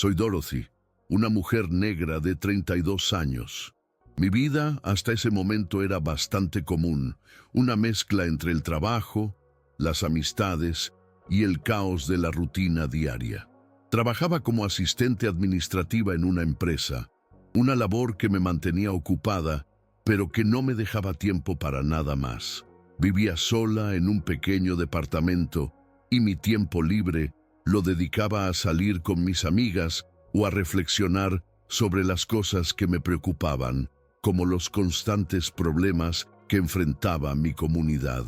Soy Dorothy, una mujer negra de 32 años. Mi vida hasta ese momento era bastante común, una mezcla entre el trabajo, las amistades y el caos de la rutina diaria. Trabajaba como asistente administrativa en una empresa, una labor que me mantenía ocupada, pero que no me dejaba tiempo para nada más. Vivía sola en un pequeño departamento y mi tiempo libre lo dedicaba a salir con mis amigas o a reflexionar sobre las cosas que me preocupaban, como los constantes problemas que enfrentaba mi comunidad.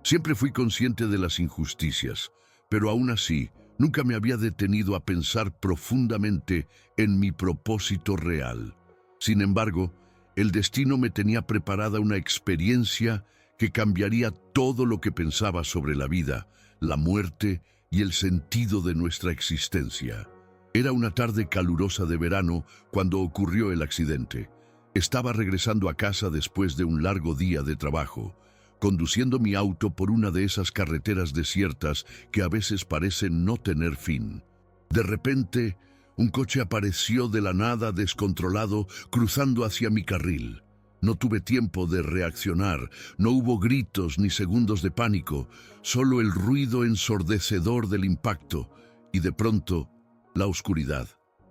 Siempre fui consciente de las injusticias, pero aún así nunca me había detenido a pensar profundamente en mi propósito real. Sin embargo, el destino me tenía preparada una experiencia que cambiaría todo lo que pensaba sobre la vida, la muerte y el sentido de nuestra existencia. Era una tarde calurosa de verano cuando ocurrió el accidente. Estaba regresando a casa después de un largo día de trabajo, conduciendo mi auto por una de esas carreteras desiertas que a veces parecen no tener fin. De repente, un coche apareció de la nada descontrolado, cruzando hacia mi carril. No tuve tiempo de reaccionar, no hubo gritos ni segundos de pánico, solo el ruido ensordecedor del impacto, y de pronto, la oscuridad.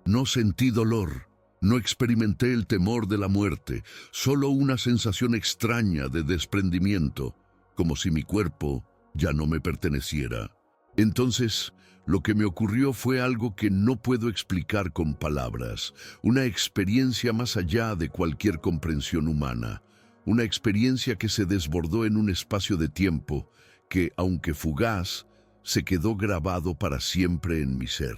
No sentí dolor, no experimenté el temor de la muerte, solo una sensación extraña de desprendimiento, como si mi cuerpo ya no me perteneciera. Entonces, lo que me ocurrió fue algo que no puedo explicar con palabras, una experiencia más allá de cualquier comprensión humana, una experiencia que se desbordó en un espacio de tiempo que, aunque fugaz, se quedó grabado para siempre en mi ser.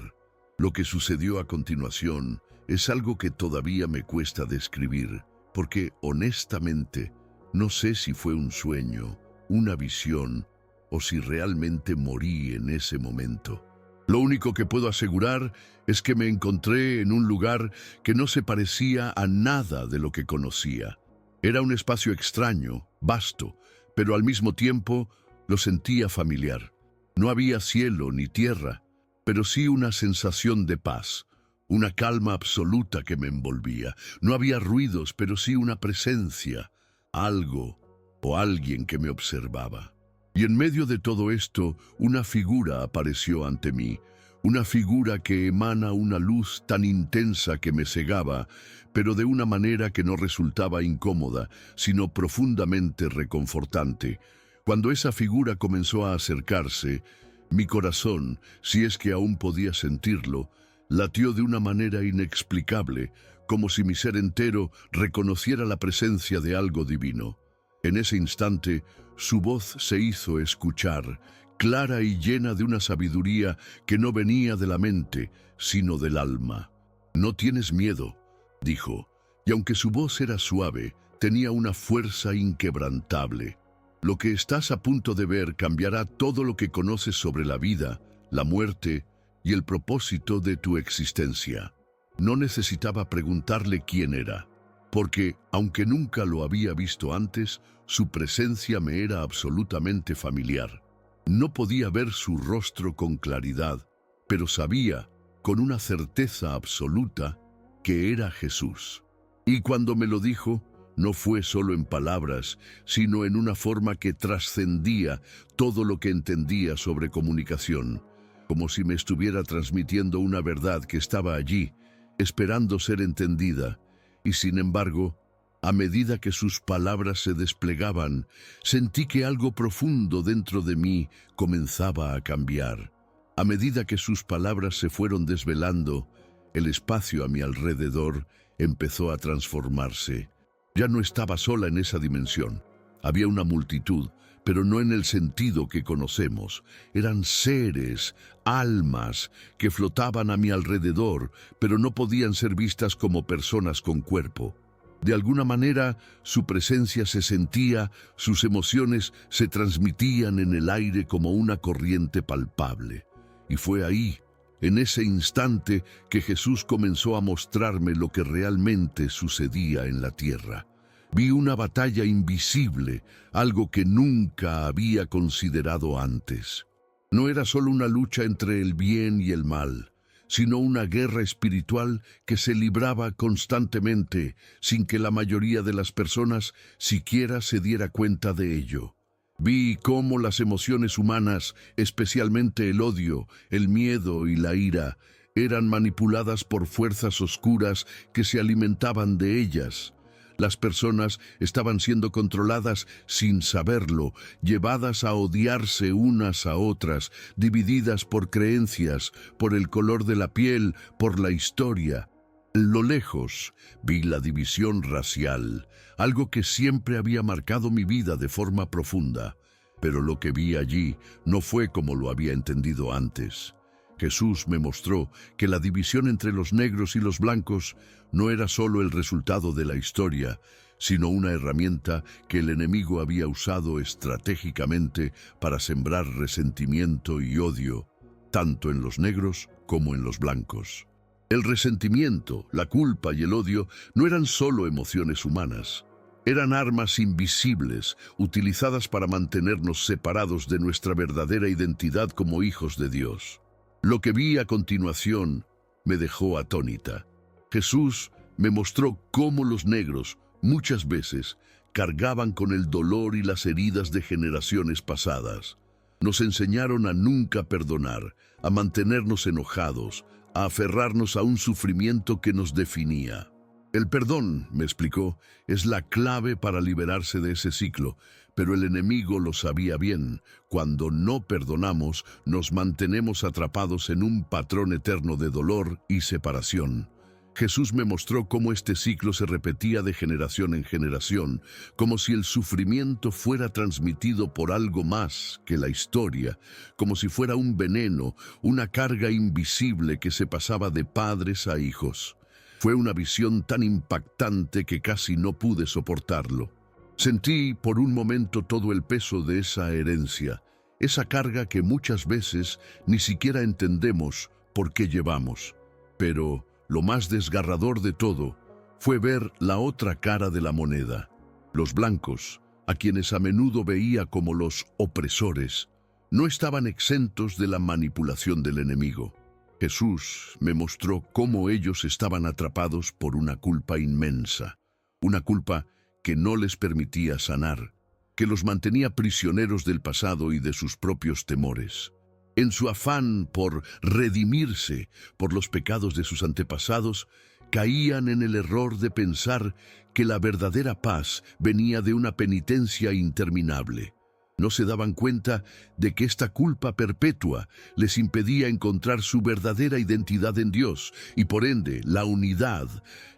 Lo que sucedió a continuación es algo que todavía me cuesta describir, porque, honestamente, no sé si fue un sueño, una visión, o si realmente morí en ese momento. Lo único que puedo asegurar es que me encontré en un lugar que no se parecía a nada de lo que conocía. Era un espacio extraño, vasto, pero al mismo tiempo lo sentía familiar. No había cielo ni tierra, pero sí una sensación de paz, una calma absoluta que me envolvía. No había ruidos, pero sí una presencia, algo o alguien que me observaba. Y en medio de todo esto, una figura apareció ante mí, una figura que emana una luz tan intensa que me cegaba, pero de una manera que no resultaba incómoda, sino profundamente reconfortante. Cuando esa figura comenzó a acercarse, mi corazón, si es que aún podía sentirlo, latió de una manera inexplicable, como si mi ser entero reconociera la presencia de algo divino. En ese instante, su voz se hizo escuchar, clara y llena de una sabiduría que no venía de la mente, sino del alma. «No tienes miedo», dijo, y aunque su voz era suave, tenía una fuerza inquebrantable. «Lo que estás a punto de ver cambiará todo lo que conoces sobre la vida, la muerte y el propósito de tu existencia». No necesitaba preguntarle quién era, porque, aunque nunca lo había visto antes, su presencia me era absolutamente familiar. No podía ver su rostro con claridad, pero sabía, con una certeza absoluta, que era Jesús. Y cuando me lo dijo, no fue solo en palabras, sino en una forma que trascendía todo lo que entendía sobre comunicación, como si me estuviera transmitiendo una verdad que estaba allí, esperando ser entendida, y sin embargo, a medida que sus palabras se desplegaban, sentí que algo profundo dentro de mí comenzaba a cambiar. A medida que sus palabras se fueron desvelando, el espacio a mi alrededor empezó a transformarse. Ya no estaba sola en esa dimensión. Había una multitud, pero no en el sentido que conocemos. Eran seres, almas, que flotaban a mi alrededor, pero no podían ser vistas como personas con cuerpo. De alguna manera, su presencia se sentía, sus emociones se transmitían en el aire como una corriente palpable. Y fue ahí, en ese instante, que Jesús comenzó a mostrarme lo que realmente sucedía en la tierra. Vi una batalla invisible, algo que nunca había considerado antes. No era solo una lucha entre el bien y el mal, sino una guerra espiritual que se libraba constantemente sin que la mayoría de las personas siquiera se diera cuenta de ello. Vi cómo las emociones humanas, especialmente el odio, el miedo y la ira, eran manipuladas por fuerzas oscuras que se alimentaban de ellas. Las personas estaban siendo controladas sin saberlo, llevadas a odiarse unas a otras, divididas por creencias, por el color de la piel, por la historia. En lo lejos vi la división racial, algo que siempre había marcado mi vida de forma profunda. Pero lo que vi allí no fue como lo había entendido antes. Jesús me mostró que la división entre los negros y los blancos no era solo el resultado de la historia, sino una herramienta que el enemigo había usado estratégicamente para sembrar resentimiento y odio, tanto en los negros como en los blancos. El resentimiento, la culpa y el odio no eran solo emociones humanas. Eran armas invisibles, utilizadas para mantenernos separados de nuestra verdadera identidad como hijos de Dios. Lo que vi a continuación me dejó atónita. Jesús me mostró cómo los negros, muchas veces, cargaban con el dolor y las heridas de generaciones pasadas. Nos enseñaron a nunca perdonar, a mantenernos enojados, a aferrarnos a un sufrimiento que nos definía. El perdón, me explicó, es la clave para liberarse de ese ciclo, pero el enemigo lo sabía bien. Cuando no perdonamos, nos mantenemos atrapados en un patrón eterno de dolor y separación. Jesús me mostró cómo este ciclo se repetía de generación en generación, como si el sufrimiento fuera transmitido por algo más que la historia, como si fuera un veneno, una carga invisible que se pasaba de padres a hijos. Fue una visión tan impactante que casi no pude soportarlo. Sentí por un momento todo el peso de esa herencia, esa carga que muchas veces ni siquiera entendemos por qué llevamos. Pero lo más desgarrador de todo fue ver la otra cara de la moneda. Los blancos, a quienes a menudo veía como los opresores, no estaban exentos de la manipulación del enemigo. Jesús me mostró cómo ellos estaban atrapados por una culpa inmensa, una culpa que no les permitía sanar, que los mantenía prisioneros del pasado y de sus propios temores. En su afán por redimirse por los pecados de sus antepasados, caían en el error de pensar que la verdadera paz venía de una penitencia interminable. No se daban cuenta de que esta culpa perpetua les impedía encontrar su verdadera identidad en Dios y por ende la unidad,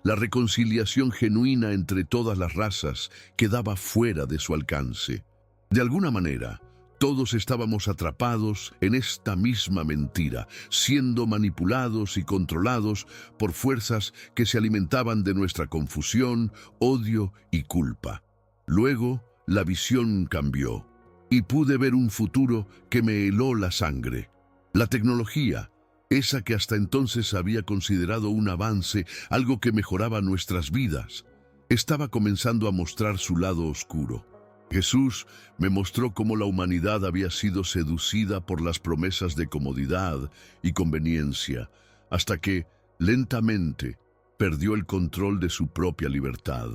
la reconciliación genuina entre todas las razas quedaba fuera de su alcance. De alguna manera, todos estábamos atrapados en esta misma mentira, siendo manipulados y controlados por fuerzas que se alimentaban de nuestra confusión, odio y culpa. Luego, la visión cambió. Y pude ver un futuro que me heló la sangre. La tecnología, esa que hasta entonces había considerado un avance, algo que mejoraba nuestras vidas, estaba comenzando a mostrar su lado oscuro. Jesús me mostró cómo la humanidad había sido seducida por las promesas de comodidad y conveniencia, hasta que, lentamente, perdió el control de su propia libertad.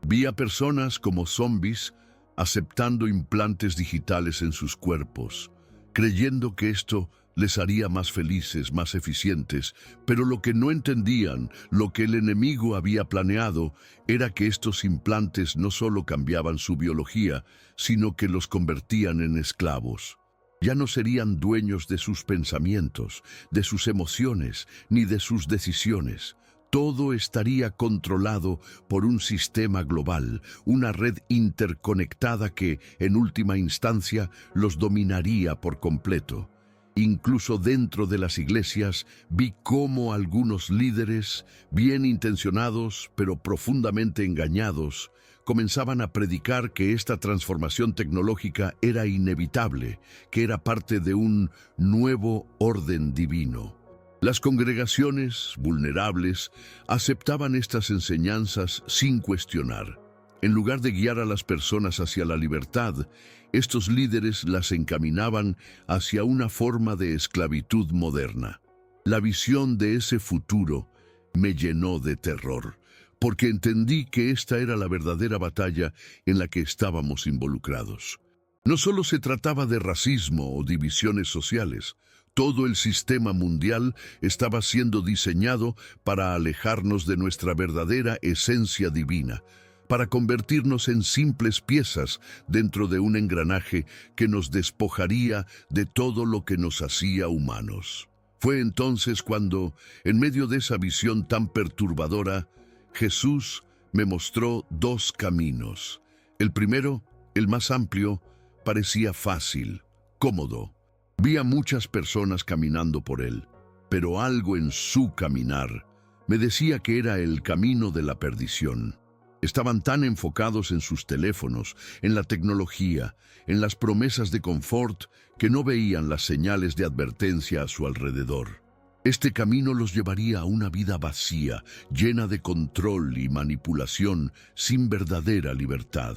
Vi a personas como zombies aceptando implantes digitales en sus cuerpos, creyendo que esto les haría más felices, más eficientes, pero lo que no entendían, lo que el enemigo había planeado, era que estos implantes no solo cambiaban su biología, sino que los convertían en esclavos. Ya no serían dueños de sus pensamientos, de sus emociones, ni de sus decisiones. Todo estaría controlado por un sistema global, una red interconectada que, en última instancia, los dominaría por completo. Incluso dentro de las iglesias vi cómo algunos líderes, bien intencionados pero profundamente engañados, comenzaban a predicar que esta transformación tecnológica era inevitable, que era parte de un nuevo orden divino. Las congregaciones, vulnerables, aceptaban estas enseñanzas sin cuestionar. En lugar de guiar a las personas hacia la libertad, estos líderes las encaminaban hacia una forma de esclavitud moderna. La visión de ese futuro me llenó de terror, porque entendí que esta era la verdadera batalla en la que estábamos involucrados. No solo se trataba de racismo o divisiones sociales, todo el sistema mundial estaba siendo diseñado para alejarnos de nuestra verdadera esencia divina, para convertirnos en simples piezas dentro de un engranaje que nos despojaría de todo lo que nos hacía humanos. Fue entonces cuando, en medio de esa visión tan perturbadora, Jesús me mostró dos caminos. El primero, el más amplio, parecía fácil, cómodo. Vi a muchas personas caminando por él, pero algo en su caminar me decía que era el camino de la perdición. Estaban tan enfocados en sus teléfonos, en la tecnología, en las promesas de confort, que no veían las señales de advertencia a su alrededor. Este camino los llevaría a una vida vacía, llena de control y manipulación, sin verdadera libertad.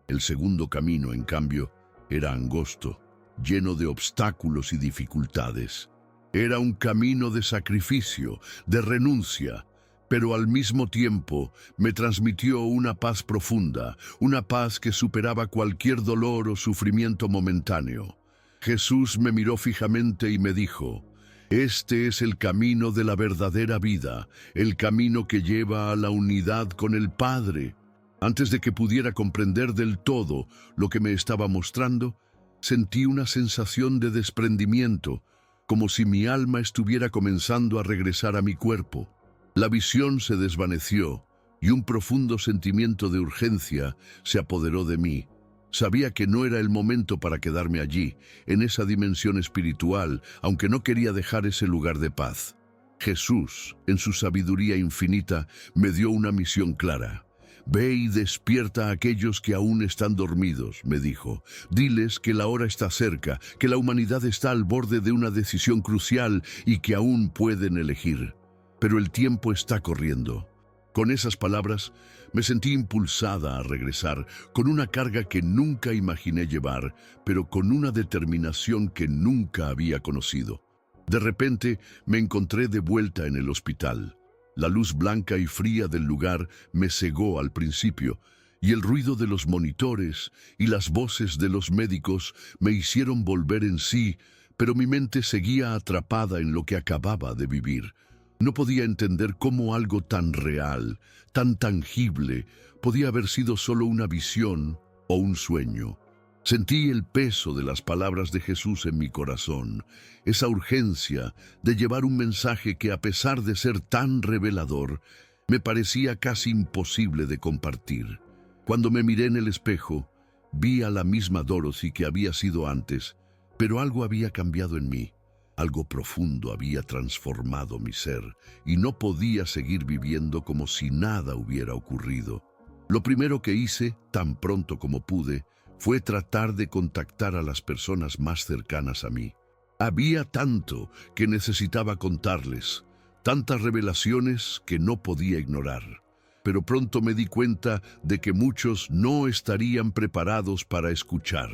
El segundo camino, en cambio, era angosto, lleno de obstáculos y dificultades. Era un camino de sacrificio, de renuncia, pero al mismo tiempo me transmitió una paz profunda, una paz que superaba cualquier dolor o sufrimiento momentáneo. Jesús me miró fijamente y me dijo: «Este es el camino de la verdadera vida, el camino que lleva a la unidad con el Padre». Antes de que pudiera comprender del todo lo que me estaba mostrando, sentí una sensación de desprendimiento, como si mi alma estuviera comenzando a regresar a mi cuerpo. La visión se desvaneció y un profundo sentimiento de urgencia se apoderó de mí. Sabía que no era el momento para quedarme allí, en esa dimensión espiritual, aunque no quería dejar ese lugar de paz. Jesús, en su sabiduría infinita, me dio una misión clara. «Ve y despierta a aquellos que aún están dormidos», me dijo. «Diles que la hora está cerca, que la humanidad está al borde de una decisión crucial y que aún pueden elegir. Pero el tiempo está corriendo». Con esas palabras, me sentí impulsada a regresar, con una carga que nunca imaginé llevar, pero con una determinación que nunca había conocido. De repente, me encontré de vuelta en el hospital. La luz blanca y fría del lugar me cegó al principio, y el ruido de los monitores y las voces de los médicos me hicieron volver en sí, pero mi mente seguía atrapada en lo que acababa de vivir. No podía entender cómo algo tan real, tan tangible, podía haber sido solo una visión o un sueño. Sentí el peso de las palabras de Jesús en mi corazón, esa urgencia de llevar un mensaje que, a pesar de ser tan revelador, me parecía casi imposible de compartir. Cuando me miré en el espejo, vi a la misma Dorothy que había sido antes, pero algo había cambiado en mí. Algo profundo había transformado mi ser, y no podía seguir viviendo como si nada hubiera ocurrido. Lo primero que hice, tan pronto como pude, fue tratar de contactar a las personas más cercanas a mí. Había tanto que necesitaba contarles, tantas revelaciones que no podía ignorar. Pero pronto me di cuenta de que muchos no estarían preparados para escuchar.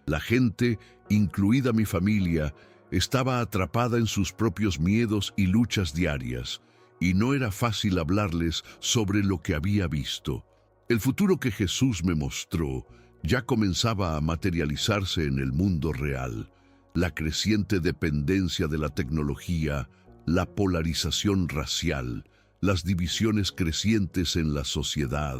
La gente, incluida mi familia, estaba atrapada en sus propios miedos y luchas diarias, y no era fácil hablarles sobre lo que había visto. El futuro que Jesús me mostró ya comenzaba a materializarse en el mundo real. La creciente dependencia de la tecnología, la polarización racial, las divisiones crecientes en la sociedad.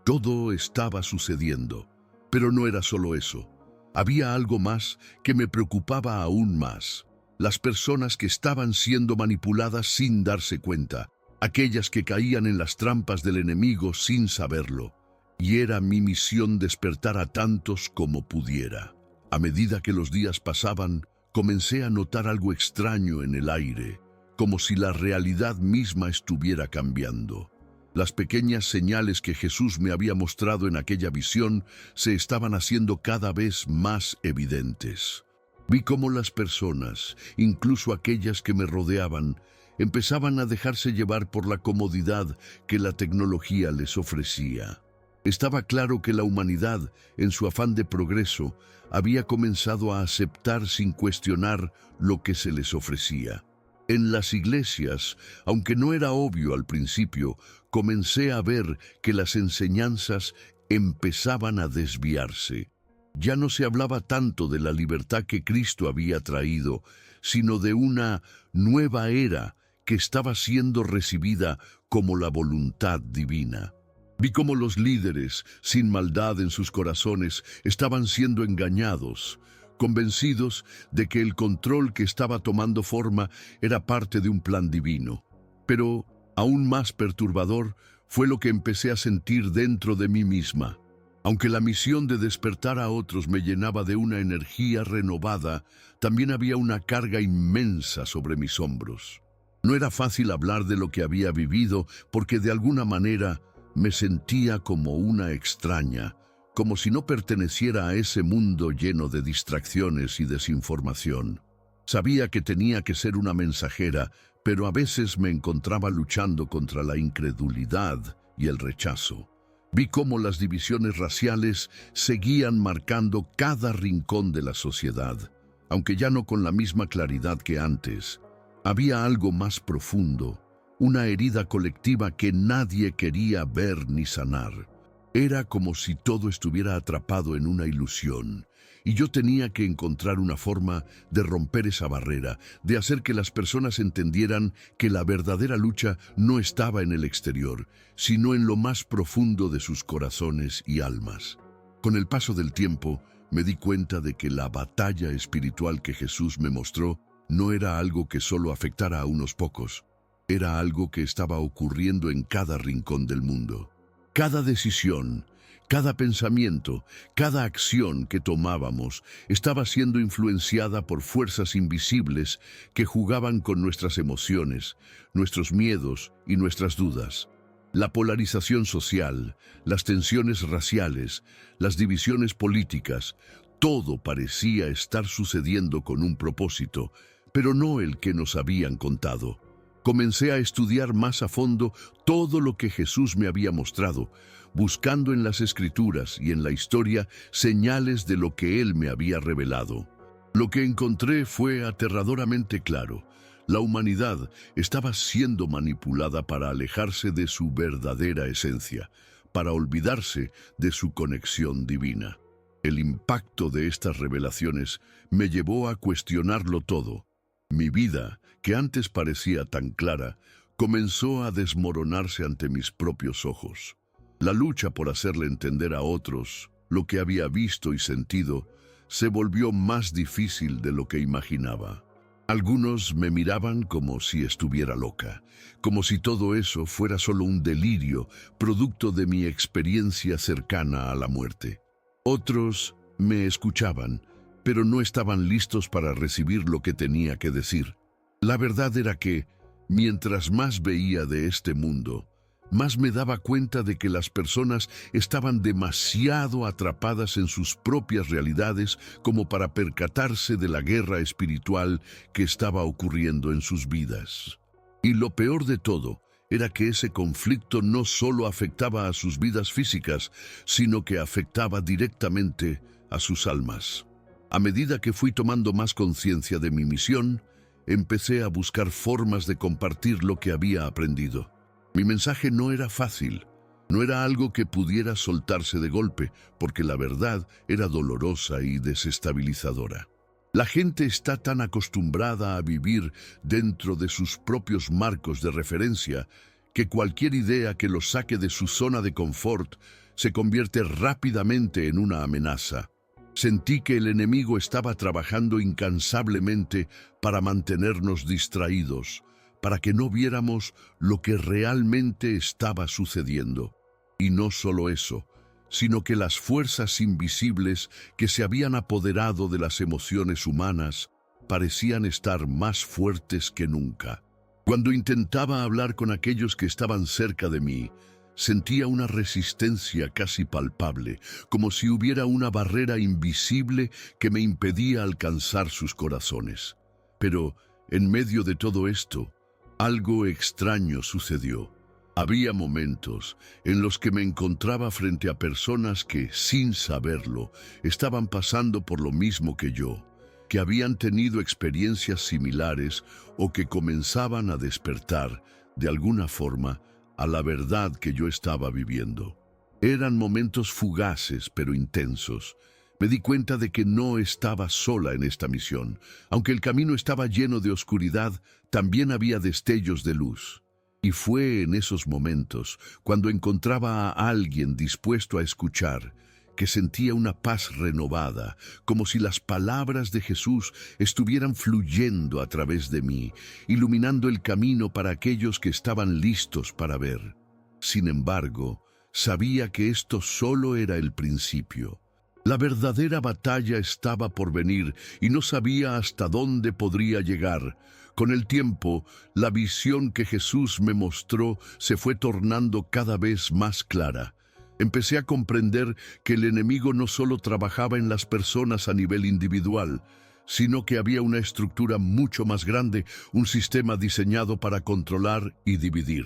Todo estaba sucediendo. Pero no era solo eso. Había algo más que me preocupaba aún más. Las personas que estaban siendo manipuladas sin darse cuenta, aquellas que caían en las trampas del enemigo sin saberlo. Y era mi misión despertar a tantos como pudiera. A medida que los días pasaban, comencé a notar algo extraño en el aire, como si la realidad misma estuviera cambiando. Las pequeñas señales que Jesús me había mostrado en aquella visión se estaban haciendo cada vez más evidentes. Vi cómo las personas, incluso aquellas que me rodeaban, empezaban a dejarse llevar por la comodidad que la tecnología les ofrecía. Estaba claro que la humanidad, en su afán de progreso, había comenzado a aceptar sin cuestionar lo que se les ofrecía. En las iglesias, aunque no era obvio al principio, comencé a ver que las enseñanzas empezaban a desviarse. Ya no se hablaba tanto de la libertad que Cristo había traído, sino de una nueva era que estaba siendo recibida como la voluntad divina. Vi cómo los líderes, sin maldad en sus corazones, estaban siendo engañados, convencidos de que el control que estaba tomando forma era parte de un plan divino. Pero, aún más perturbador, fue lo que empecé a sentir dentro de mí misma. Aunque la misión de despertar a otros me llenaba de una energía renovada, también había una carga inmensa sobre mis hombros. No era fácil hablar de lo que había vivido porque de alguna manera me sentía como una extraña, como si no perteneciera a ese mundo lleno de distracciones y desinformación. Sabía que tenía que ser una mensajera, pero a veces me encontraba luchando contra la incredulidad y el rechazo. Vi cómo las divisiones raciales seguían marcando cada rincón de la sociedad, aunque ya no con la misma claridad que antes. Había algo más profundo, una herida colectiva que nadie quería ver ni sanar. Era como si todo estuviera atrapado en una ilusión, y yo tenía que encontrar una forma de romper esa barrera, de hacer que las personas entendieran que la verdadera lucha no estaba en el exterior, sino en lo más profundo de sus corazones y almas. Con el paso del tiempo, me di cuenta de que la batalla espiritual que Jesús me mostró no era algo que solo afectara a unos pocos, era algo que estaba ocurriendo en cada rincón del mundo. Cada decisión, cada pensamiento, cada acción que tomábamos estaba siendo influenciada por fuerzas invisibles que jugaban con nuestras emociones, nuestros miedos y nuestras dudas. La polarización social, las tensiones raciales, las divisiones políticas, todo parecía estar sucediendo con un propósito, pero no el que nos habían contado. Comencé a estudiar más a fondo todo lo que Jesús me había mostrado, buscando en las Escrituras y en la historia señales de lo que Él me había revelado. Lo que encontré fue aterradoramente claro. La humanidad estaba siendo manipulada para alejarse de su verdadera esencia, para olvidarse de su conexión divina. El impacto de estas revelaciones me llevó a cuestionarlo todo. Mi vida, que antes parecía tan clara, comenzó a desmoronarse ante mis propios ojos. La lucha por hacerle entender a otros lo que había visto y sentido se volvió más difícil de lo que imaginaba. Algunos me miraban como si estuviera loca, como si todo eso fuera solo un delirio, producto de mi experiencia cercana a la muerte. Otros me escuchaban, pero no estaban listos para recibir lo que tenía que decir. La verdad era que, mientras más veía de este mundo, más me daba cuenta de que las personas estaban demasiado atrapadas en sus propias realidades como para percatarse de la guerra espiritual que estaba ocurriendo en sus vidas. Y lo peor de todo era que ese conflicto no solo afectaba a sus vidas físicas, sino que afectaba directamente a sus almas. A medida que fui tomando más conciencia de mi misión, empecé a buscar formas de compartir lo que había aprendido. Mi mensaje no era fácil, no era algo que pudiera soltarse de golpe, porque la verdad era dolorosa y desestabilizadora. La gente está tan acostumbrada a vivir dentro de sus propios marcos de referencia que cualquier idea que los saque de su zona de confort se convierte rápidamente en una amenaza. Sentí que el enemigo estaba trabajando incansablemente para mantenernos distraídos, para que no viéramos lo que realmente estaba sucediendo. Y no solo eso, sino que las fuerzas invisibles que se habían apoderado de las emociones humanas parecían estar más fuertes que nunca. Cuando intentaba hablar con aquellos que estaban cerca de mí, sentía una resistencia casi palpable, como si hubiera una barrera invisible que me impedía alcanzar sus corazones. Pero, en medio de todo esto, algo extraño sucedió. Había momentos en los que me encontraba frente a personas que, sin saberlo, estaban pasando por lo mismo que yo. que habían tenido experiencias similares o que comenzaban a despertar, de alguna forma, a la verdad que yo estaba viviendo. Eran momentos fugaces pero intensos. Me di cuenta de que no estaba sola en esta misión. Aunque el camino estaba lleno de oscuridad, también había destellos de luz. Y fue en esos momentos, cuando encontraba a alguien dispuesto a escuchar, que sentía una paz renovada, como si las palabras de Jesús estuvieran fluyendo a través de mí, iluminando el camino para aquellos que estaban listos para ver. Sin embargo, sabía que esto solo era el principio. La verdadera batalla estaba por venir y no sabía hasta dónde podría llegar. Con el tiempo, la visión que Jesús me mostró se fue tornando cada vez más clara. Empecé a comprender que el enemigo no solo trabajaba en las personas a nivel individual, sino que había una estructura mucho más grande, un sistema diseñado para controlar y dividir.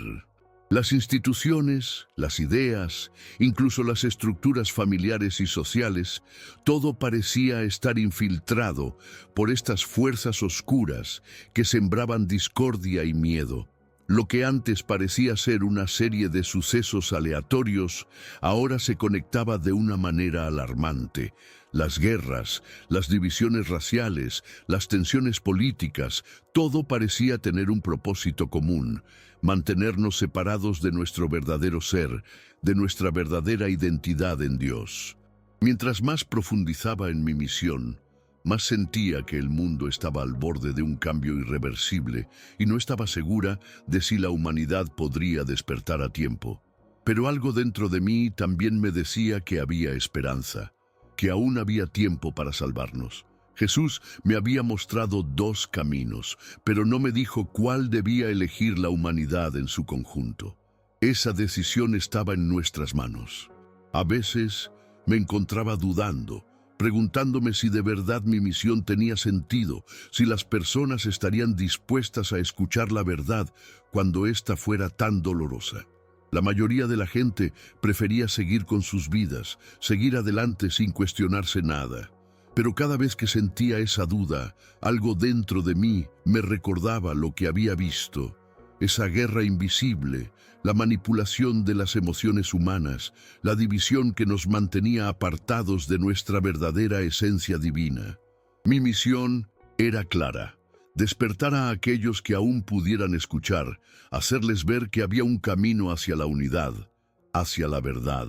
Las instituciones, las ideas, incluso las estructuras familiares y sociales, todo parecía estar infiltrado por estas fuerzas oscuras que sembraban discordia y miedo. Lo que antes parecía ser una serie de sucesos aleatorios, ahora se conectaba de una manera alarmante. Las guerras, las divisiones raciales, las tensiones políticas, todo parecía tener un propósito común: mantenernos separados de nuestro verdadero ser, de nuestra verdadera identidad en Dios. Mientras más profundizaba en mi misión, más sentía que el mundo estaba al borde de un cambio irreversible y no estaba segura de si la humanidad podría despertar a tiempo. Pero algo dentro de mí también me decía que había esperanza, que aún había tiempo para salvarnos. Jesús me había mostrado dos caminos, pero no me dijo cuál debía elegir la humanidad en su conjunto. Esa decisión estaba en nuestras manos. A veces me encontraba dudando, preguntándome si de verdad mi misión tenía sentido, si las personas estarían dispuestas a escuchar la verdad cuando ésta fuera tan dolorosa. La mayoría de la gente prefería seguir con sus vidas, seguir adelante sin cuestionarse nada. Pero cada vez que sentía esa duda, algo dentro de mí me recordaba lo que había visto. Esa guerra invisible, la manipulación de las emociones humanas, la división que nos mantenía apartados de nuestra verdadera esencia divina. Mi misión era clara: despertar a aquellos que aún pudieran escuchar, hacerles ver que había un camino hacia la unidad, hacia la verdad.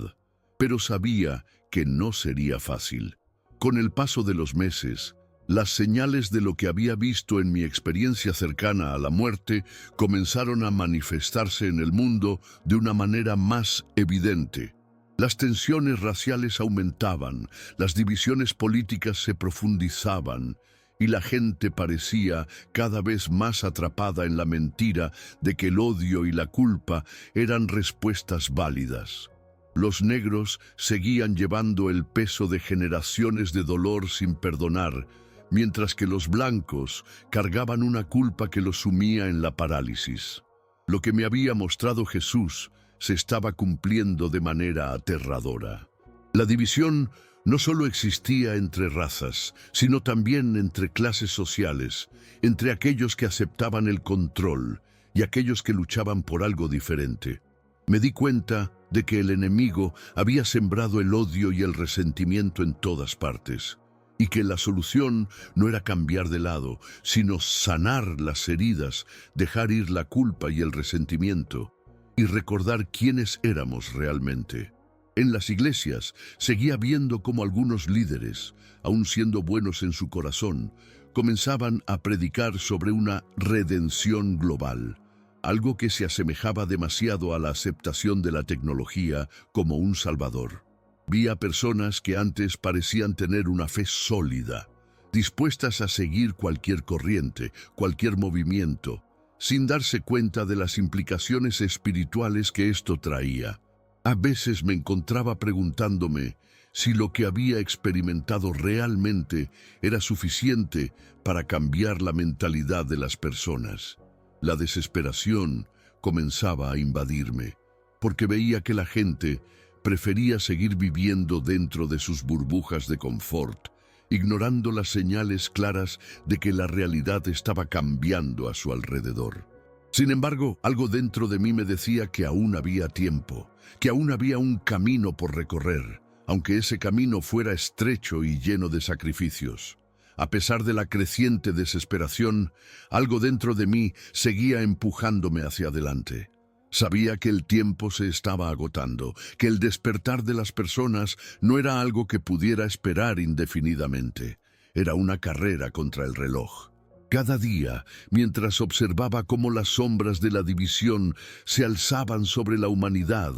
Pero sabía que no sería fácil. Con el paso de los meses, las señales de lo que había visto en mi experiencia cercana a la muerte comenzaron a manifestarse en el mundo de una manera más evidente. Las tensiones raciales aumentaban, las divisiones políticas se profundizaban, y la gente parecía cada vez más atrapada en la mentira de que el odio y la culpa eran respuestas válidas. Los negros seguían llevando el peso de generaciones de dolor sin perdonar, mientras que los blancos cargaban una culpa que los sumía en la parálisis. Lo que me había mostrado Jesús se estaba cumpliendo de manera aterradora. La división no solo existía entre razas, sino también entre clases sociales, entre aquellos que aceptaban el control y aquellos que luchaban por algo diferente. Me di cuenta de que el enemigo había sembrado el odio y el resentimiento en todas partes, y que la solución no era cambiar de lado, sino sanar las heridas, dejar ir la culpa y el resentimiento, y recordar quiénes éramos realmente. En las iglesias seguía viendo cómo algunos líderes, aun siendo buenos en su corazón, comenzaban a predicar sobre una redención global, algo que se asemejaba demasiado a la aceptación de la tecnología como un salvador. Vi a personas que antes parecían tener una fe sólida, dispuestas a seguir cualquier corriente, cualquier movimiento, sin darse cuenta de las implicaciones espirituales que esto traía. A veces me encontraba preguntándome si lo que había experimentado realmente era suficiente para cambiar la mentalidad de las personas. La desesperación comenzaba a invadirme, porque veía que la gente prefería seguir viviendo dentro de sus burbujas de confort ignorando las señales claras de que la realidad estaba cambiando a su alrededor. Sin embargo, algo dentro de mí me decía que aún había tiempo, que aún había un camino por recorrer, aunque ese camino fuera estrecho y lleno de sacrificios. A pesar de la creciente desesperación, algo dentro de mí seguía empujándome hacia adelante. Sabía que el tiempo se estaba agotando, que el despertar de las personas no era algo que pudiera esperar indefinidamente. Era una carrera contra el reloj. Cada día, mientras observaba cómo las sombras de la división se alzaban sobre la humanidad,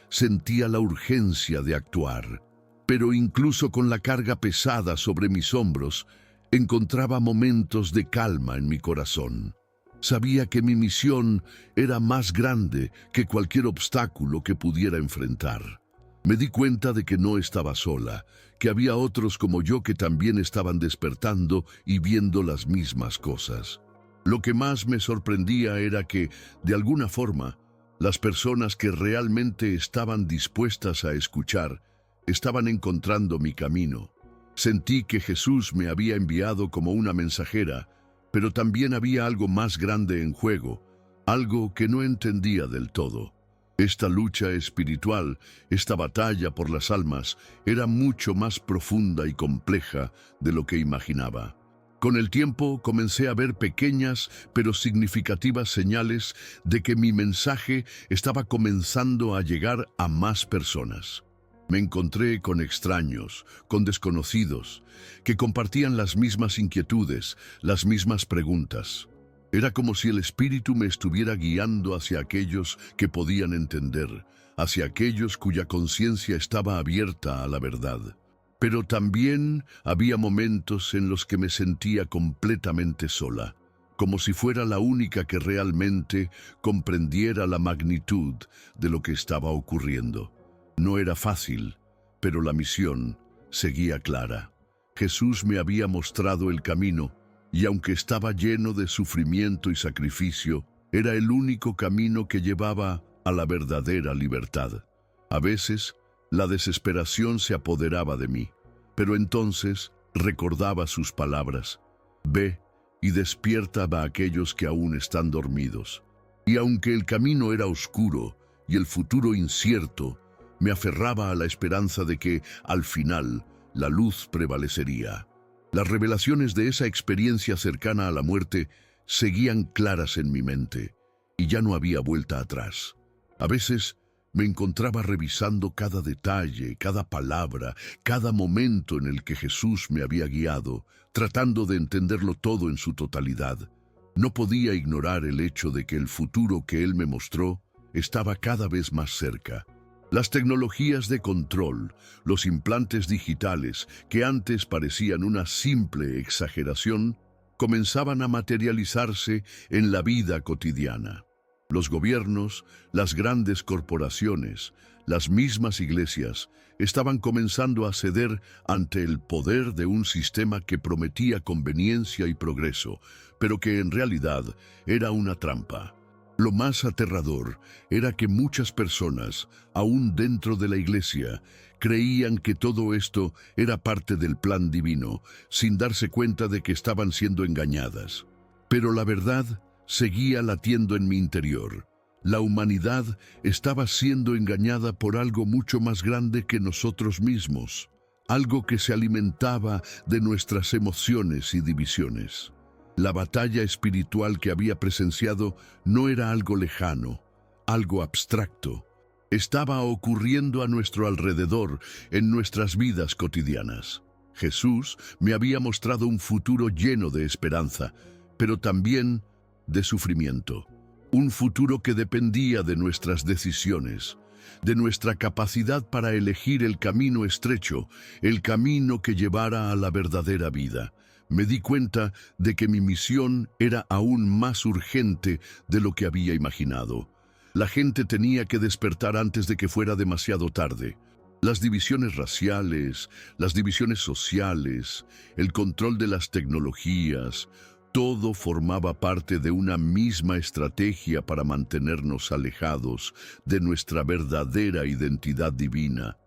sentía la urgencia de actuar. Pero incluso con la carga pesada sobre mis hombros, encontraba momentos de calma en mi corazón. Sabía que mi misión era más grande que cualquier obstáculo que pudiera enfrentar. Me di cuenta de que no estaba sola, que había otros como yo que también estaban despertando y viendo las mismas cosas. Lo que más me sorprendía era que, de alguna forma, las personas que realmente estaban dispuestas a escuchar estaban encontrando mi camino. Sentí que Jesús me había enviado como una mensajera, pero también había algo más grande en juego, algo que no entendía del todo. Esta lucha espiritual, esta batalla por las almas, era mucho más profunda y compleja de lo que imaginaba. Con el tiempo comencé a ver pequeñas pero significativas señales de que mi mensaje estaba comenzando a llegar a más personas. Me encontré con extraños, con desconocidos, que compartían las mismas inquietudes, las mismas preguntas. Era como si el Espíritu me estuviera guiando hacia aquellos que podían entender, hacia aquellos cuya conciencia estaba abierta a la verdad. Pero también había momentos en los que me sentía completamente sola, como si fuera la única que realmente comprendiera la magnitud de lo que estaba ocurriendo. No era fácil, pero la misión seguía clara. Jesús me había mostrado el camino, y aunque estaba lleno de sufrimiento y sacrificio, era el único camino que llevaba a la verdadera libertad. A veces, la desesperación se apoderaba de mí, pero entonces recordaba sus palabras: «Ve y despierta a aquellos que aún están dormidos». Y aunque el camino era oscuro y el futuro incierto, me aferraba a la esperanza de que, al final, la luz prevalecería. Las revelaciones de esa experiencia cercana a la muerte seguían claras en mi mente, y ya no había vuelta atrás. A veces me encontraba revisando cada detalle, cada palabra, cada momento en el que Jesús me había guiado, tratando de entenderlo todo en su totalidad. No podía ignorar el hecho de que el futuro que Él me mostró estaba cada vez más cerca. Las tecnologías de control, los implantes digitales, que antes parecían una simple exageración, comenzaban a materializarse en la vida cotidiana. Los gobiernos, las grandes corporaciones, las mismas iglesias, estaban comenzando a ceder ante el poder de un sistema que prometía conveniencia y progreso, pero que en realidad era una trampa. Lo más aterrador era que muchas personas, aún dentro de la iglesia, creían que todo esto era parte del plan divino, sin darse cuenta de que estaban siendo engañadas. Pero la verdad seguía latiendo en mi interior. La humanidad estaba siendo engañada por algo mucho más grande que nosotros mismos, algo que se alimentaba de nuestras emociones y divisiones. La batalla espiritual que había presenciado no era algo lejano, algo abstracto. Estaba ocurriendo a nuestro alrededor, en nuestras vidas cotidianas. Jesús me había mostrado un futuro lleno de esperanza, pero también de sufrimiento. Un futuro que dependía de nuestras decisiones, de nuestra capacidad para elegir el camino estrecho, el camino que llevara a la verdadera vida. Me di cuenta de que mi misión era aún más urgente de lo que había imaginado. La gente tenía que despertar antes de que fuera demasiado tarde. Las divisiones raciales, las divisiones sociales, el control de las tecnologías, todo formaba parte de una misma estrategia para mantenernos alejados de nuestra verdadera identidad divina.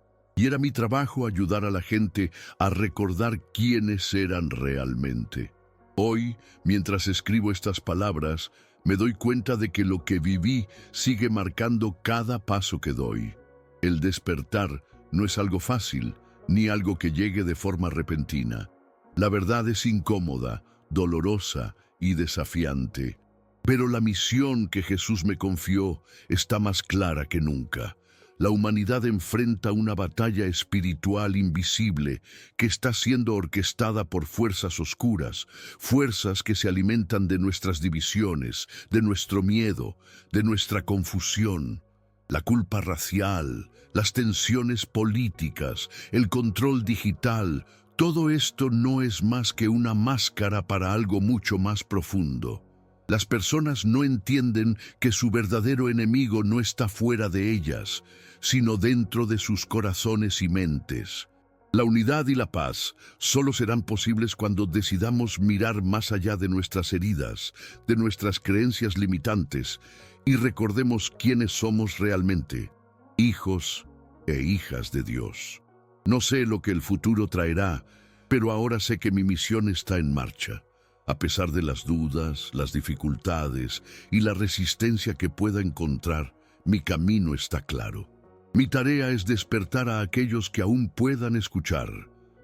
y era mi trabajo ayudar a la gente a recordar quiénes eran realmente. Hoy, mientras escribo estas palabras, me doy cuenta de que lo que viví sigue marcando cada paso que doy. El despertar no es algo fácil, ni algo que llegue de forma repentina. La verdad es incómoda, dolorosa y desafiante. Pero la misión que Jesús me confió está más clara que nunca. La humanidad enfrenta una batalla espiritual invisible que está siendo orquestada por fuerzas oscuras, fuerzas que se alimentan de nuestras divisiones, de nuestro miedo, de nuestra confusión. La culpa racial, las tensiones políticas, el control digital, todo esto no es más que una máscara para algo mucho más profundo. Las personas no entienden que su verdadero enemigo no está fuera de ellas, sino dentro de sus corazones y mentes. La unidad y la paz solo serán posibles cuando decidamos mirar más allá de nuestras heridas, de nuestras creencias limitantes, y recordemos quiénes somos realmente, hijos e hijas de Dios. No sé lo que el futuro traerá, pero ahora sé que mi misión está en marcha. A pesar de las dudas, las dificultades y la resistencia que pueda encontrar, mi camino está claro. Mi tarea es despertar a aquellos que aún puedan escuchar,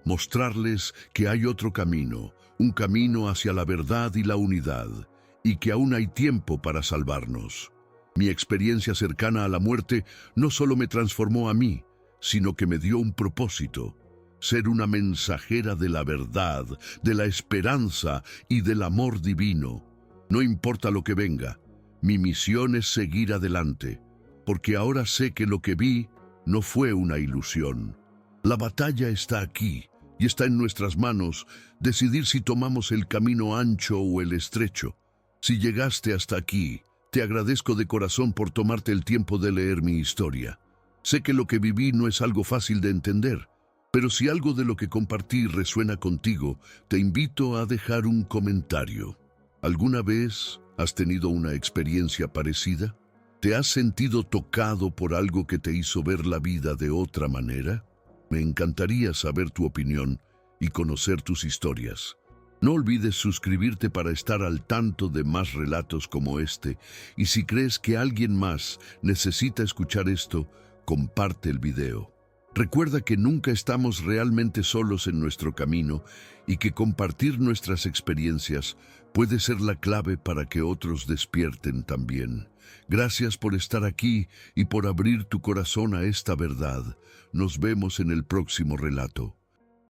mostrarles que hay otro camino, un camino hacia la verdad y la unidad, y que aún hay tiempo para salvarnos. Mi experiencia cercana a la muerte no solo me transformó a mí, sino que me dio un propósito: ser una mensajera de la verdad, de la esperanza y del amor divino. No importa lo que venga, mi misión es seguir adelante, porque ahora sé que lo que vi no fue una ilusión. La batalla está aquí y está en nuestras manos decidir si tomamos el camino ancho o el estrecho. Si llegaste hasta aquí, te agradezco de corazón por tomarte el tiempo de leer mi historia. Sé que lo que viví no es algo fácil de entender, pero si algo de lo que compartí resuena contigo, te invito a dejar un comentario. ¿Alguna vez has tenido una experiencia parecida? ¿Te has sentido tocado por algo que te hizo ver la vida de otra manera? Me encantaría saber tu opinión y conocer tus historias. No olvides suscribirte para estar al tanto de más relatos como este, y si crees que alguien más necesita escuchar esto, comparte el video. Recuerda que nunca estamos realmente solos en nuestro camino y que compartir nuestras experiencias puede ser la clave para que otros despierten también. Gracias por estar aquí y por abrir tu corazón a esta verdad. Nos vemos en el próximo relato.